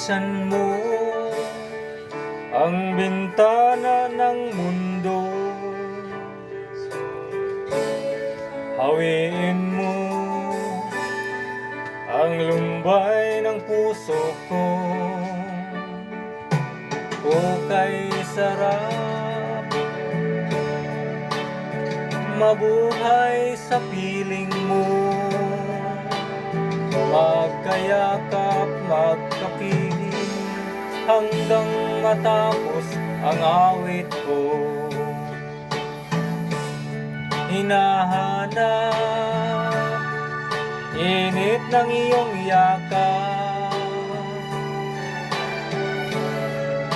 buksan mo ang bintana ng mundo. Hawiin mo ang lumbay ng puso ko. O kay sarap mabuhay sa piling mo, magkayakap, magkapiling hanggang matapos ang awit ko. Hinahanap init ng iyong yakap,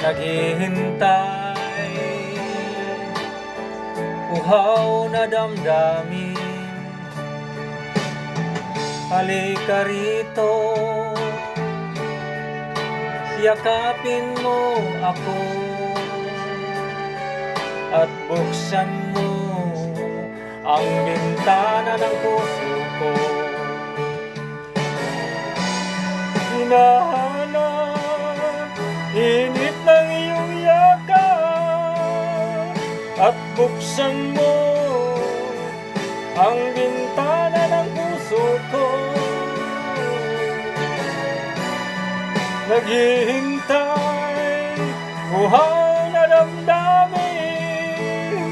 naghihintay uhaw na damdamin. Halika rito, yakapin mo ako at buksan mo ang bintana ng puso ko. Hinahanap init ng iyong yakap at buksan mo ang bintana ng puso ko. Naghihintay uhaw na damdamin.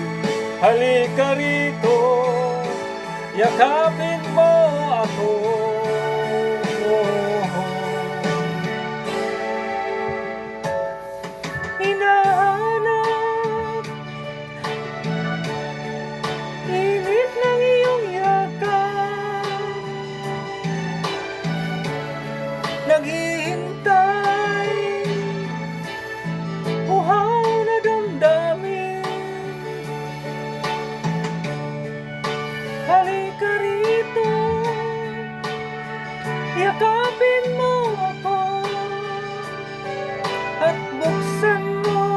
Halika rito, yakapin mo ako. Hinahanap init ng iyong yakap, naghihintay uhaw na damdamin. Halika rito, yakapin mo ako at buksan mo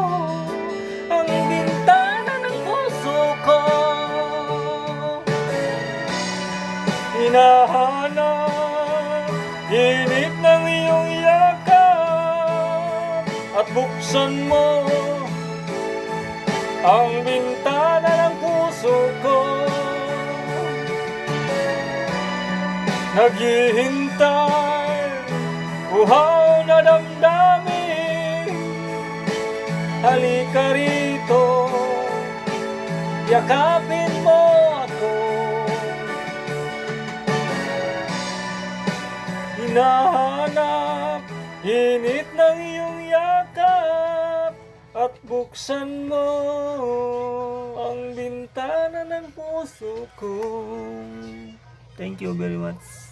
ang bintana ng puso ko. Hinahanap init ng iyong yakap at buksan mo ang bintana ng puso ko. Naghihintay uhaw na damdamin. Halika rito, yakapin mo ako. Hinahanap init ng iyong yakap at buksan mo ang bintana ng puso ko. Thank you very much.